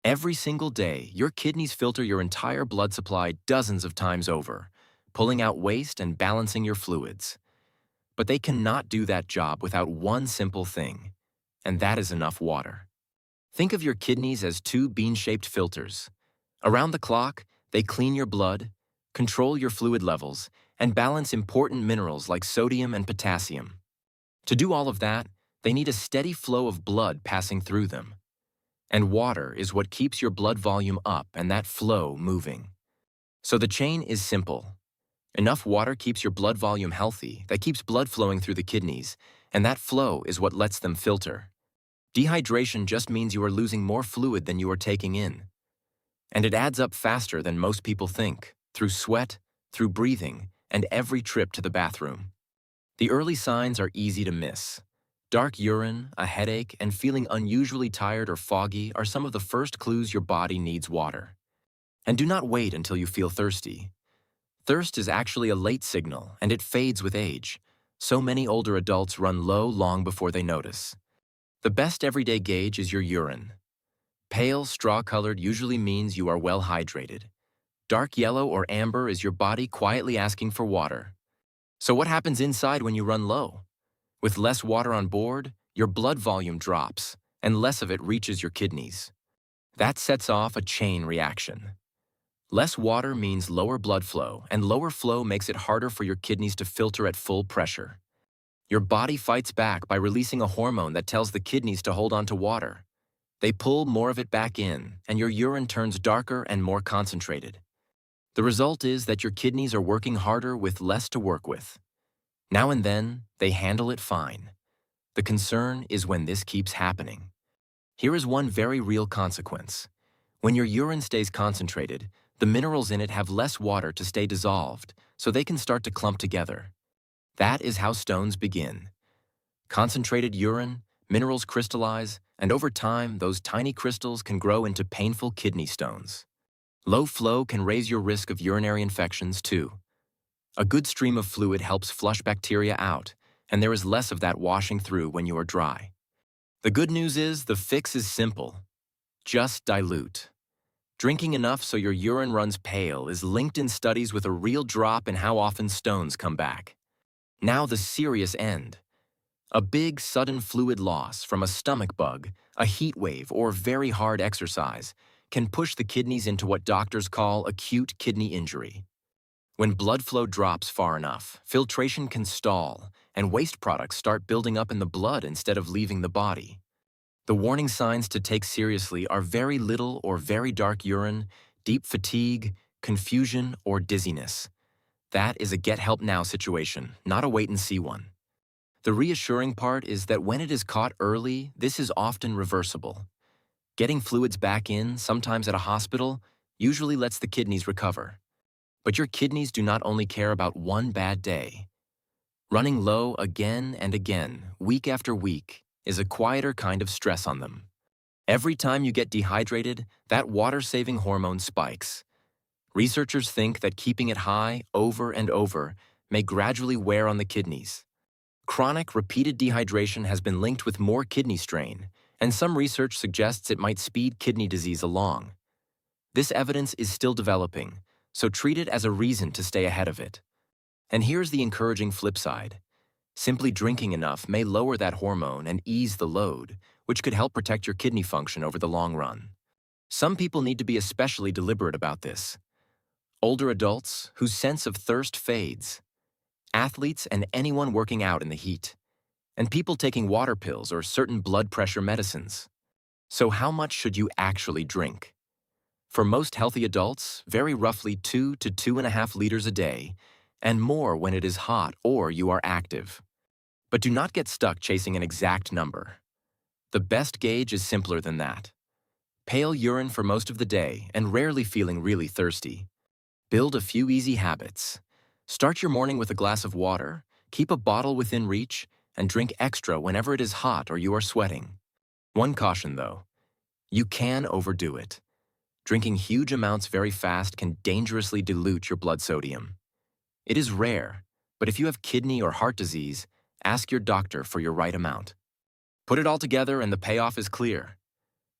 Every single day, your kidneys filter your entire blood supply dozens of times over, pulling out waste and balancing your fluids. But they cannot do that job without one simple thing, and that is enough water. Think of your kidneys as two bean-shaped filters. Around the clock, they clean your blood, control your fluid levels, and balance important minerals like sodium and potassium. To do all of that, they need a steady flow of blood passing through them. And water is what keeps your blood volume up and that flow moving. So the chain is simple. Enough water keeps your blood volume healthy, that keeps blood flowing through the kidneys, and that flow is what lets them filter. Dehydration just means you are losing more fluid than you are taking in. And it adds up faster than most people think, through sweat, through breathing, and every trip to the bathroom. The early signs are easy to miss. Dark urine, a headache, and feeling unusually tired or foggy are some of the first clues your body needs water. And do not wait until you feel thirsty. Thirst is actually a late signal, and it fades with age. So many older adults run low long before they notice. The best everyday gauge is your urine. Pale, straw-colored usually means you are well hydrated. Dark yellow or amber is your body quietly asking for water. So what happens inside when you run low? With less water on board, your blood volume drops, and less of it reaches your kidneys. That sets off a chain reaction. Less water means lower blood flow, and lower flow makes it harder for your kidneys to filter at full pressure. Your body fights back by releasing a hormone that tells the kidneys to hold on to water. They pull more of it back in, and your urine turns darker and more concentrated. The result is that your kidneys are working harder with less to work with. Now and then, they handle it fine. The concern is when this keeps happening. Here is one very real consequence. When your urine stays concentrated, the minerals in it have less water to stay dissolved, so they can start to clump together. That is how stones begin. Concentrated urine, minerals crystallize, and over time, those tiny crystals can grow into painful kidney stones. Low flow can raise your risk of urinary infections too. A good stream of fluid helps flush bacteria out, and there is less of that washing through when you are dry. The good news is the fix is simple. Just dilute. Drinking enough so your urine runs pale is linked in studies with a real drop in how often stones come back. Now the serious end. A big, sudden fluid loss from a stomach bug, a heat wave, or very hard exercise can push the kidneys into what doctors call acute kidney injury. When blood flow drops far enough, filtration can stall, and waste products start building up in the blood instead of leaving the body. The warning signs to take seriously are very little or very dark urine, deep fatigue, confusion, or dizziness. That is a get help now situation, not a wait and see one. The reassuring part is that when it is caught early, this is often reversible. Getting fluids back in, sometimes at a hospital, usually lets the kidneys recover. But your kidneys do not only care about one bad day. Running low again and again, week after week, is a quieter kind of stress on them. Every time you get dehydrated, that water-saving hormone spikes. Researchers think that keeping it high over and over may gradually wear on the kidneys. Chronic, repeated dehydration has been linked with more kidney strain, and some research suggests it might speed kidney disease along. This evidence is still developing, so treat it as a reason to stay ahead of it. And here's the encouraging flip side. Simply drinking enough may lower that hormone and ease the load, which could help protect your kidney function over the long run. Some people need to be especially deliberate about this. Older adults whose sense of thirst fades, athletes and anyone working out in the heat, and people taking water pills or certain blood pressure medicines. So how much should you actually drink? For most healthy adults, very roughly 2 to 2.5 liters a day, and more when it is hot or you are active. But do not get stuck chasing an exact number. The best gauge is simpler than that. Pale urine for most of the day and rarely feeling really thirsty. Build a few easy habits. Start your morning with a glass of water, keep a bottle within reach, and drink extra whenever it is hot or you are sweating. One caution though, you can overdo it. Drinking huge amounts very fast can dangerously dilute your blood sodium. It is rare, but if you have kidney or heart disease, ask your doctor for your right amount. Put it all together and the payoff is clear.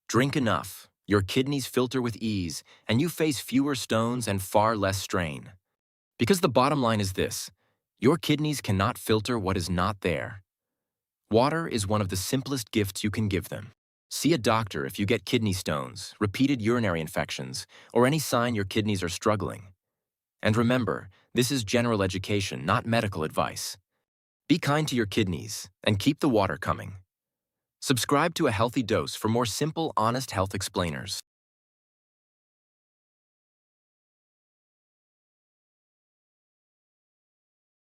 Drink enough, Your kidneys filter with ease, and you face fewer stones and far less strain. Because the bottom line is this: your kidneys cannot filter what is not there. Water is one of the simplest gifts you can give them. See a doctor if you get kidney stones, repeated urinary infections, or any sign your kidneys are struggling. And remember, this is general education, not medical advice. Be kind to your kidneys and keep the water coming. Subscribe to A Healthy Dose for more simple, honest health explainers.